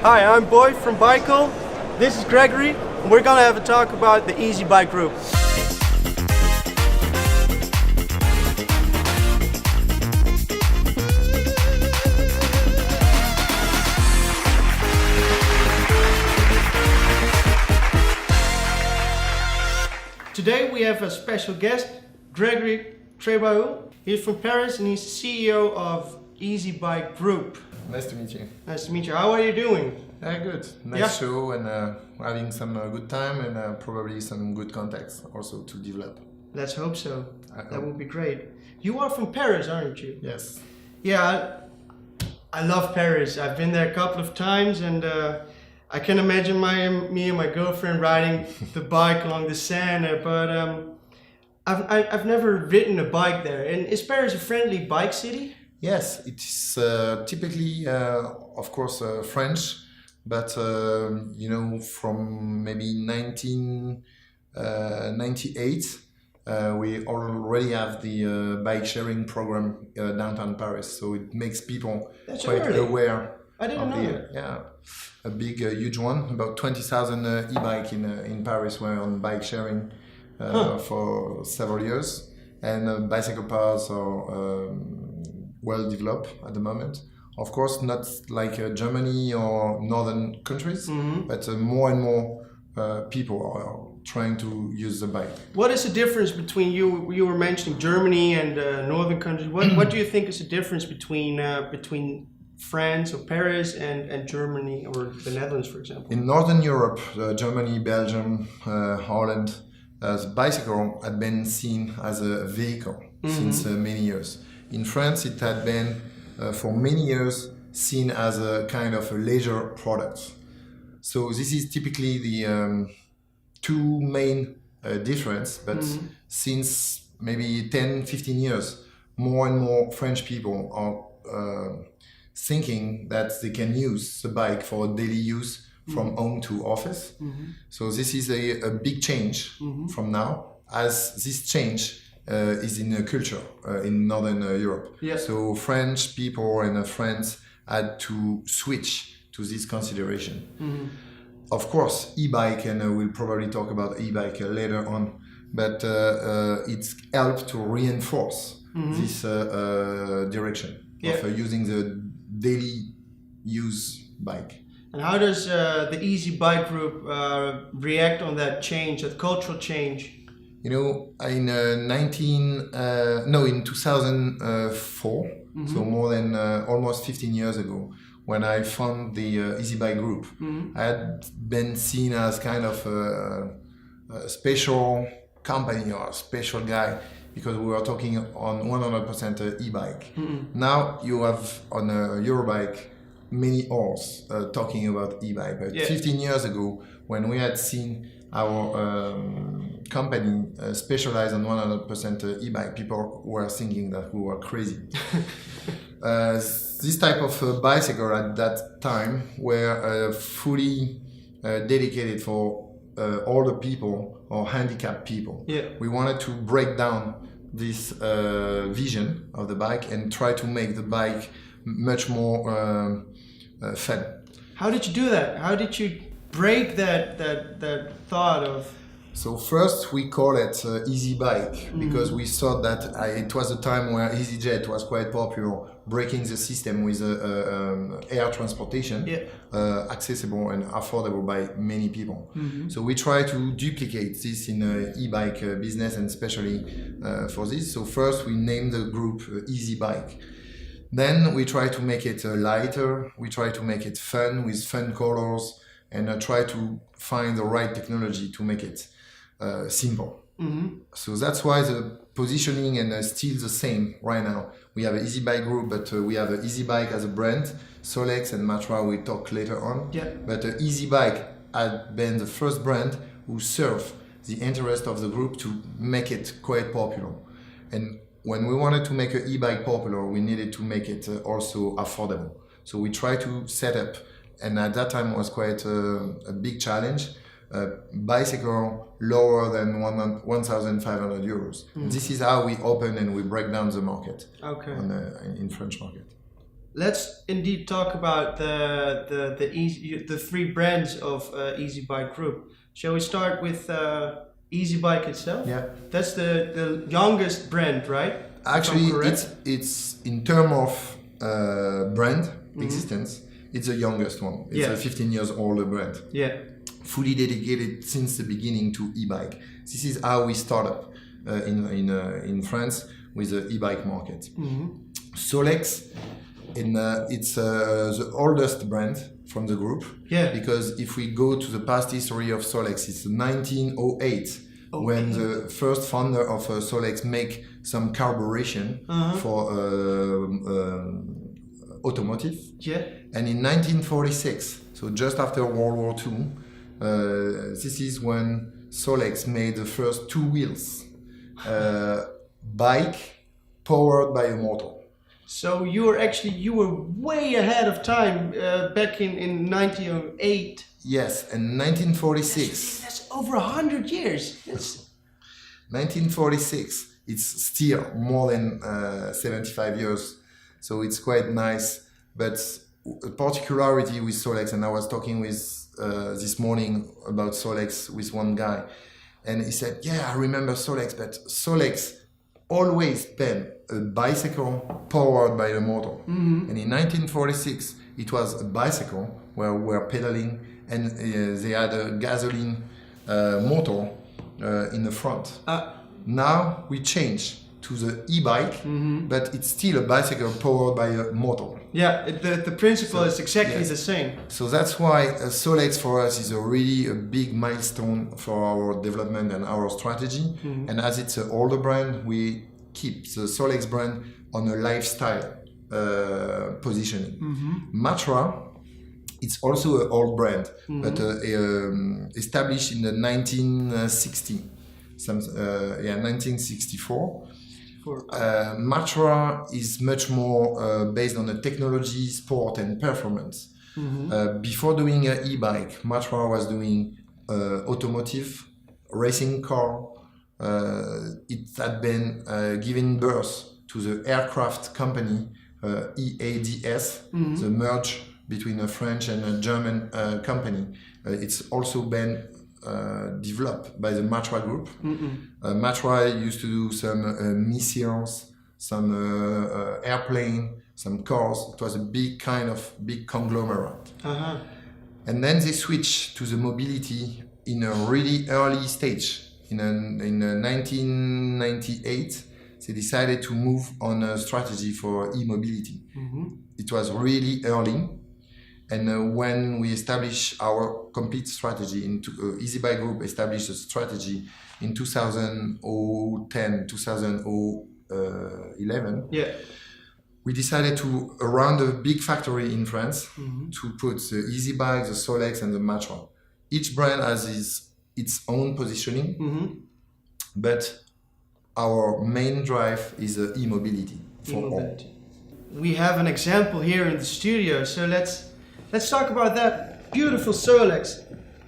Hi, I'm Boy from Bicle. This is Gregory, and we're gonna have a talk about the EasyBikeGroup. Today we have a special guest, Gregory. He's from Paris and he's the CEO of EasyBikeGroup. Nice to meet you. Nice to meet you. How are you doing? Good. Nice show and having some good time and probably some good contacts also to develop. Let's hope so. That would be great. You are from Paris, aren't you? Yes. Yeah, I love Paris. I've been there a couple of times and I can imagine me and my girlfriend riding the bike along the Seine, but I've never ridden a bike there. And is Paris a friendly bike city? Yes, it is typically, of course, French, but from maybe 1998, we already have the bike sharing program downtown Paris, so it makes people quite aware. I didn't know that. Yeah, a big, huge one. About 20,000 e-bike in Paris were on bike sharing for several years, and bicycle paths are well developed at the moment. Of course, not like Germany or northern countries, but more and more people are trying to use the bike. What is the difference between you were mentioning Germany and northern countries? What do you think is the difference between France or Paris and Germany or the Netherlands, for example? In Northern Europe, Germany, Belgium, Holland, the bicycle had been seen as a vehicle since many years. In France, it had been for many years seen as a kind of a leisure product. So this is typically the two main difference, but since maybe 10-15 years, more and more French people are thinking that they can use the bike for daily use from home to office. So this is a big change from now, as this change is in a culture in Northern Europe. Yeah. So French people and France had to switch to this consideration. Of course, e-bike, and we'll probably talk about e-bike later on, but it's helped to reinforce this direction of using the daily use bike. And how does the EasyBikeGroup react on that change, that cultural change? You know, in 2004, so more than almost 15 years ago, when I found the EasyBikeGroup, I had been seen as kind of a special company or a special guy because we were talking on 100% e-bike. Now you have on a Eurobike many hours talking about e-bike. But 15 years ago, when we had seen our company specialized on 100% e-bike, people were thinking that we were crazy. This type of bicycle at that time were fully dedicated for older people or handicapped people. We wanted to break down this vision of the bike and try to make the bike much more fun. How did you do that? How did you break that thought of? So first we call it Easy Bike because we thought that it was a time where EasyJet was quite popular, breaking the system with air transportation, accessible and affordable by many people. So we try to duplicate this in e-bike business, and especially for this. So first we named the group Easy Bike. Then we try to make it lighter, we try to make it fun with fun colors, and try to find the right technology to make it simple. So that's why the positioning and still the same right now. We have an EasyBikeGroup, but we have an EasyBike as a brand. Solex and Matra we talk later on. But EasyBike had been the first brand who served the interest of the group to make it quite popular. And when we wanted to make an e-bike popular, we needed to make it also affordable. So we tried to set up, and at that time was quite a big challenge, bicycle lower than 1,500 euros. This is how we open and we break down the market in French market. let's indeed talk about the three brands of EasyBikeGroup. Shall we start with EasyBike itself? Yeah. That's the youngest brand, right? Actually, it's in terms of brand existence, it's the youngest one. It's a 15 years older brand. Yeah. Fully dedicated since the beginning to e-bike. This is how we started in France with the e-bike market. Solex, it's the oldest brand from the group. Yeah. Because if we go to the past history of Solex, it's 1908 when the first founder of Solex make some carburation for automotive. Yeah. And in 1946, so just after World War II, this is when Solex made the first two wheels bike powered by a motor. So you were way ahead of time back in 1908. Yes, and 1946. That's over 100 years. That's 1946. It's still more than 75 years, so it's quite nice. But a particularity with Solex, and I was talking with this morning about Solex with one guy, and he said, "Yeah, I remember Solex, but Solex always been a bicycle powered by a motor." And in 1946, it was a bicycle where we were pedaling, and they had a gasoline motor in the front. Now we change to the e-bike, but it's still a bicycle powered by a motor. Yeah, the principle is exactly the same. So that's why Solex for us is really a big milestone for our development and our strategy. And as it's an older brand, we keep the Solex brand on a lifestyle positioning. Matra, it's also an old brand, but established in the 1964. Matra is much more based on the technology, sport, and performance. Before doing an e-bike, Matra was doing automotive, racing car. It had been giving birth to the aircraft company EADS, the merge between a French and a German company. It's also been developed by the Matra group. Matra used to do some missiles, some airplane, some cars. It was a big conglomerate. And then they switched to the mobility in a really early stage. In 1998, they decided to move on a strategy for e-mobility. It was really early. And when we established our complete strategy, EasyBikeGroup established a strategy in 2010, 2011. Yeah. We decided to, around a big factory in France, to put the EasyBike, the Solex, and the Matra. Each brand has its own positioning, but our main drive is e-mobility for all. We have an example here in the studio, so let's talk about that beautiful Solex.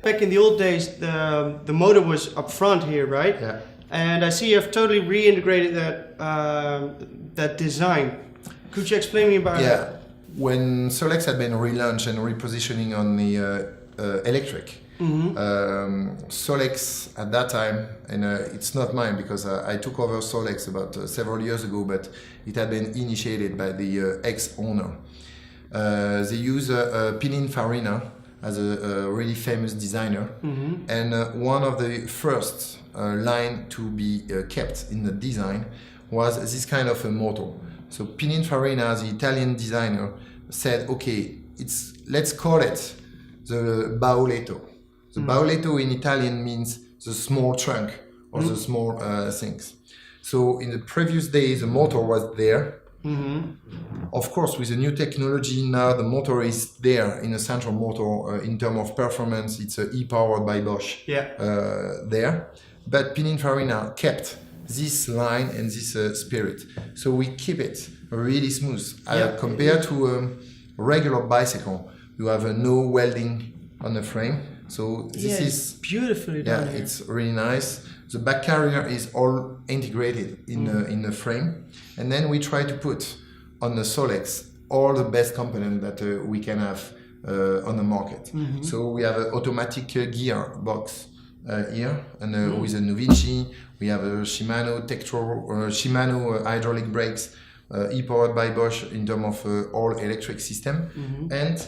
Back in the old days, the motor was up front here, right? Yeah. And I see you've totally reintegrated that design. Could you explain me about that? Yeah. When Solex had been relaunched and repositioning on the electric, Solex at that time, and it's not mine because I took over Solex about several years ago, but it had been initiated by the ex-owner. They use Pininfarina as a really famous designer, and one of the first line to be kept in the design was this kind of a motor. So Pininfarina, the Italian designer, said, okay, let's call it the bauletto. The bauletto in Italian means the small trunk or the small things. So in the previous days, the motor was there. Of course, with the new technology now, the motor is there in a central motor. In terms of performance, it's e-powered by Bosch there. But Pininfarina kept this line and this spirit. So we keep it really smooth. Compared to a regular bicycle, you have no welding on the frame. So this is beautifully done. Yeah, it's really nice. The back carrier is all integrated in the frame, and then we try to put on the Solex all the best components that we can have on the market. So we have an automatic gear box here, and with a Novici, we have a Shimano Shimano hydraulic brakes, e-powered by Bosch in terms of all electric system. And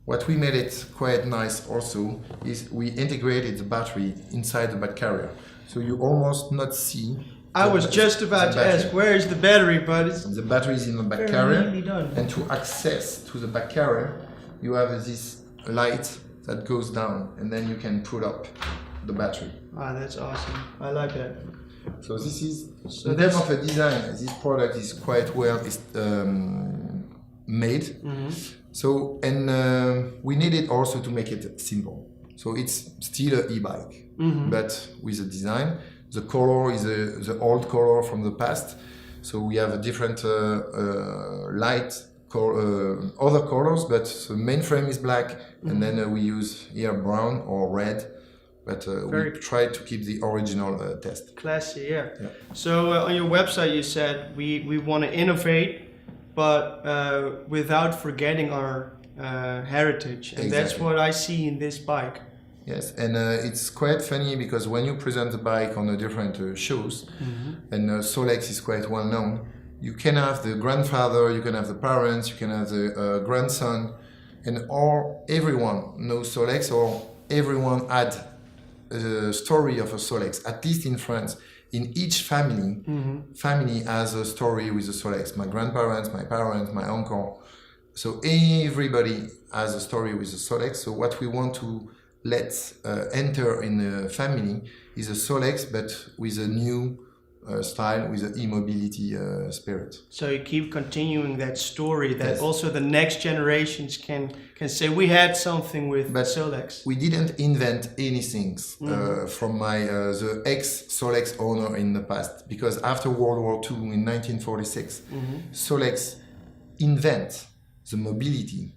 what we made it quite nice also is we integrated the battery inside the back carrier, so you almost not see. I was just about to ask, where is the battery? But it's the battery is in the back carrier, and to access to the back carrier, you have this light that goes down, and then you can put up the battery. Ah, that's awesome. I like that. So this is, in terms of a design, this product is quite well made. So, and we needed also to make it simple. So it's still an e-bike, but with a design. The color is the old color from the past. So we have a different light other colors, but the main frame is black, and then we use here brown or red. But we try to keep the original test. Classy, yeah. So on your website you said we want to innovate, but without forgetting our heritage. And that's what I see in this bike. Yes, and it's quite funny because when you present the bike on the different shows, and Solex is quite well known, you can have the grandfather, you can have the parents, you can have the grandson, and everyone knows Solex, or everyone had a story of a Solex. At least in France, in each family has a story with a Solex. My grandparents, my parents, my uncle. So everybody has a story with a Solex. So what we want to let enter in the family is a Solex, but with a new style, with an e-mobility spirit. So you keep continuing that story that also the next generations can say we had something with Solex. We didn't invent anything from the ex-Solex owner in the past, because after World War II in 1946, Solex invent the mobility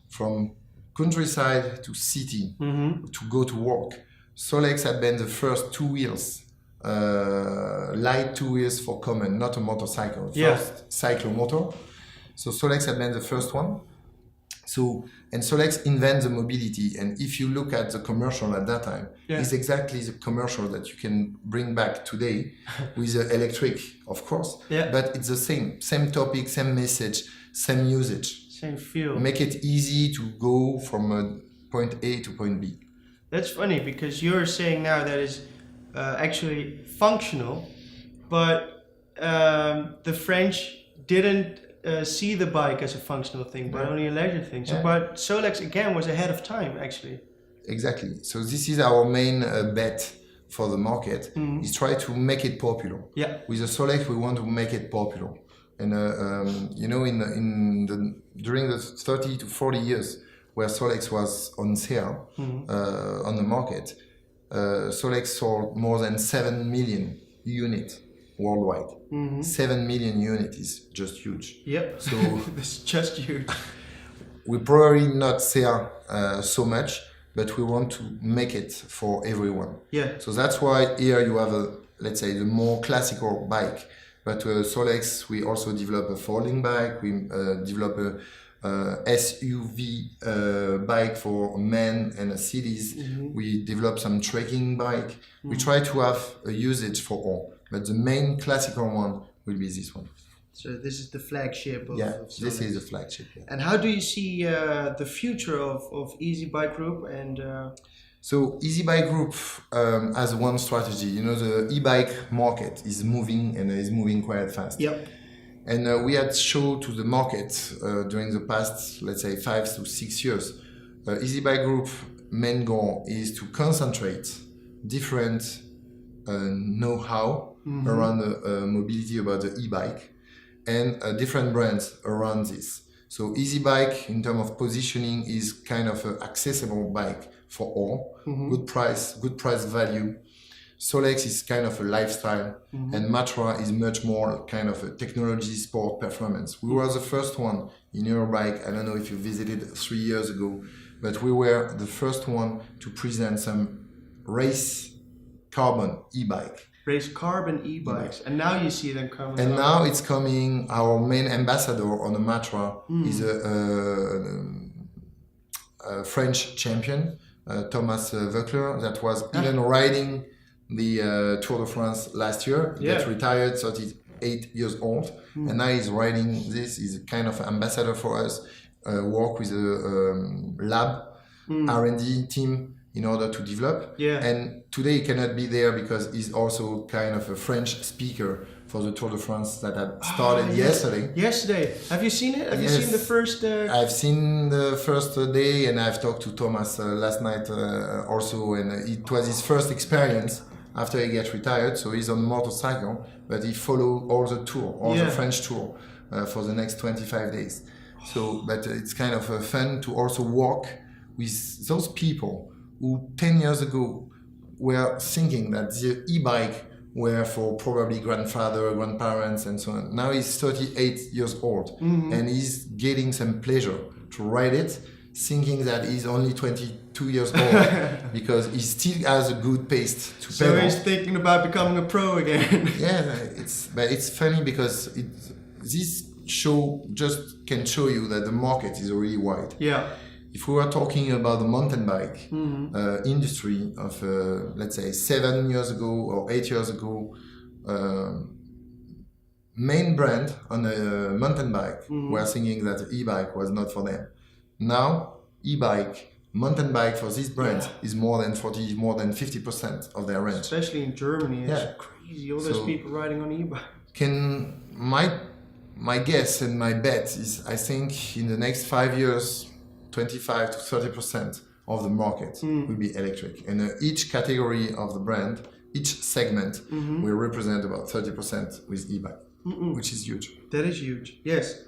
from countryside to city to go to work. Solex had been the first 2 wheels, light 2 wheels for common, not a motorcycle, first cyclomotor. So Solex had been the first one. So, and Solex invent the mobility, and if you look at the commercial at that time, it's exactly the commercial that you can bring back today with the electric, of course, but it's the same topic, same message, same usage. Same feel. Make it easy to go from point A to point B. That's funny, because you're saying now that is actually functional, but the French didn't see the bike as a functional thing, but only a leisure thing. So, but Solex again was ahead of time, actually. Exactly. So this is our main bet for the market, is try to make it popular. With the Solex, we want to make it popular. And you know, during the 30 to 40 years where Solex was on sale on the market, Solex sold more than 7 million units worldwide. 7 million units is just huge. So it's just huge. We probably not sell so much, but we want to make it for everyone. So that's why here you have let's say the more classical bike. But Solex, we also develop a folding bike. We develop a SUV bike for men and cities. We develop some trekking bike. We try to have a usage for all. But the main classical one will be this one. So this is the flagship of Solex. This is the flagship. And how do you see the future of EasyBikeGroup and? So EasyBikeGroup has one strategy. You know, the e-bike market is moving, and is moving quite fast. And we had shown to the market during the past, let's say, 5 to 6 years. EasyBikeGroup main goal is to concentrate different know-how around the mobility about the e-bike, and different brands around this. So EasyBike, in terms of positioning, is kind of an accessible bike for all, good price value. Solex is kind of a lifestyle, and Matra is much more kind of a technology, sport, performance. We were the first one in Eurobike. I don't know if you visited 3 years ago, but we were the first one to present some race carbon e-bike. race carbon e-bikes, and now you see them coming. And now it's coming. Our main ambassador on the Matra is a French champion, Thomas Bicle, that was even riding the Tour de France last year. He got retired, 38 years old, and now he's riding this. He's a kind of ambassador for us. Work with a lab R&D team in order to develop. And today he cannot be there because he's also kind of a French speaker for the Tour de France that had started yesterday. Have you seen it? Have you seen the first? I've seen the first day, and I've talked to Thomas last night also, and it was his first experience after he got retired. So he's on motorcycle, but he followed all the tour, the French tour for the next 25 days. So, but it's kind of fun to also walk with those people who 10 years ago were thinking that the e-bike were for probably grandfather, grandparents, and so on. Now he's 38 years old, and he's getting some pleasure to ride it, thinking that he's only 22 years old because he still has a good pace to pedal. So he's thinking about becoming a pro again. But it's funny because this show just can show you that the market is really wide. If we were talking about the mountain bike industry of, let's say, 7 years ago or 8 years ago, main brand on a mountain bike were thinking that the e-bike was not for them. Now, e-bike, mountain bike for these brands is more than 50% of their range. Especially in Germany, it's crazy. All those people riding on e-bike. My guess and my bet is, I think in the next 5 years, 25 to 30% of the market will be electric. And each category of the brand, each segment will represent about 30% with e-bike, which is huge. That is huge, yes.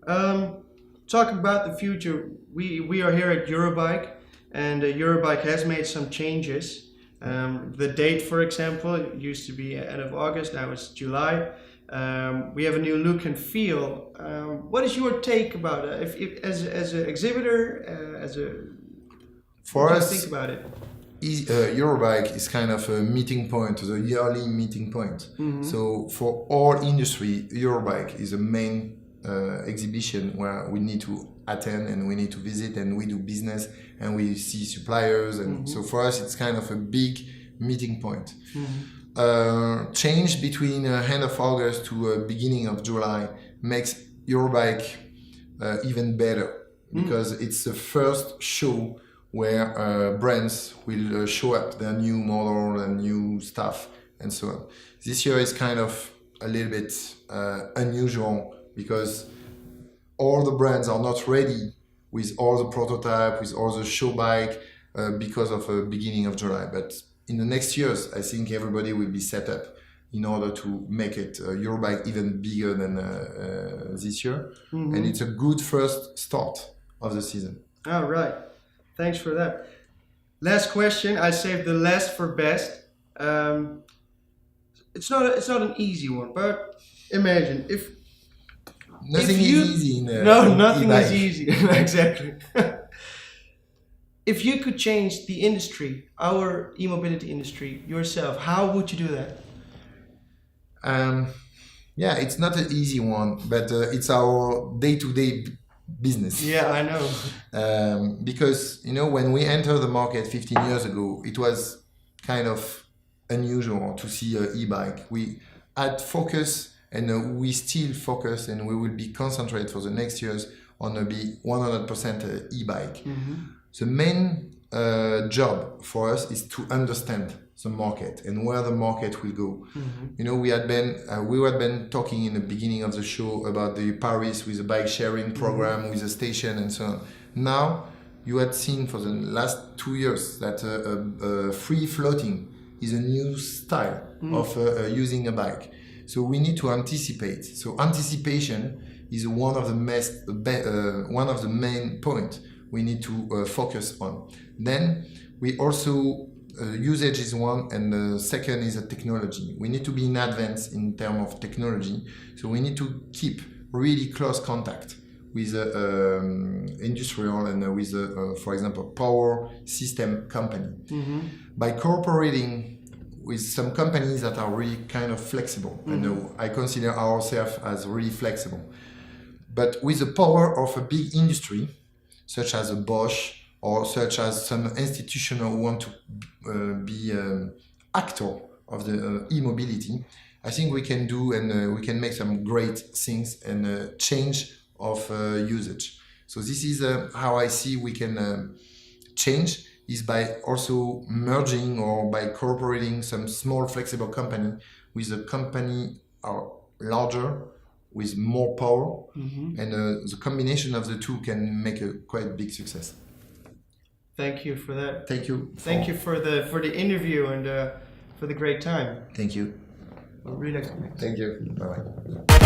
Talking about the future, we are here at Eurobike, and Eurobike has made some changes. The date, for example, used to be end of August, now it's July. We have a new look and feel. What is your take about it? If as an exhibitor, for us, think about it. Eurobike is kind of a meeting point, the yearly meeting point. So for all industry, Eurobike is a main exhibition where we need to attend and we need to visit and we do business and we see suppliers, and so for us it's kind of a big meeting point. Change between end of August to beginning of July makes Eurobike even better because it's the first show where brands will show up their new model and new stuff and so on. This year is kind of a little bit unusual because all the brands are not ready with all the prototype, with all the show bike because of beginning of July. But in the next years, I think everybody will be set up in order to make it Eurobike even bigger than this year. And it's a good first start of the season. All right. Thanks for that. Last question. I saved the last for best. It's not an easy one, but imagine if nothing is easy in nothing e-bike. is easy. Exactly. If you could change the industry, our e-mobility industry, yourself, how would you do that? It's not an easy one, but it's our day-to-day business. Yeah, I know. Because, when we entered the market 15 years ago, it was kind of unusual to see an e-bike. We had focus, and we still focus, and we will be concentrated for the next years on be 100% e-bike. The main job for us is to understand the market and where the market will go. We had been talking in the beginning of the show about the Paris with the bike sharing program with a station and so on. Now you had seen for the last 2 years that free floating is a new style of using a bike. So we need to anticipate. So anticipation is one of the main points we need to focus on. Then we also usage is one, and the second is a technology. We need to be in advance in terms of technology, so we need to keep really close contact with industrial and with, for example, power system company. By cooperating with some companies that are really kind of flexible. And I consider ourselves as really flexible. But with the power of a big industry, such as a Bosch or such as some institutional who want to be actor of the e-mobility, I think we can do and we can make some great things and change of usage. So this is how I see we can change, is by also merging or by cooperating some small flexible company with a company larger with more power, and the combination of the two can make a quite big success. Thank you for that. Thank you. Thank you for the interview and for the great time. Thank you. Really. Thank you. Bye bye.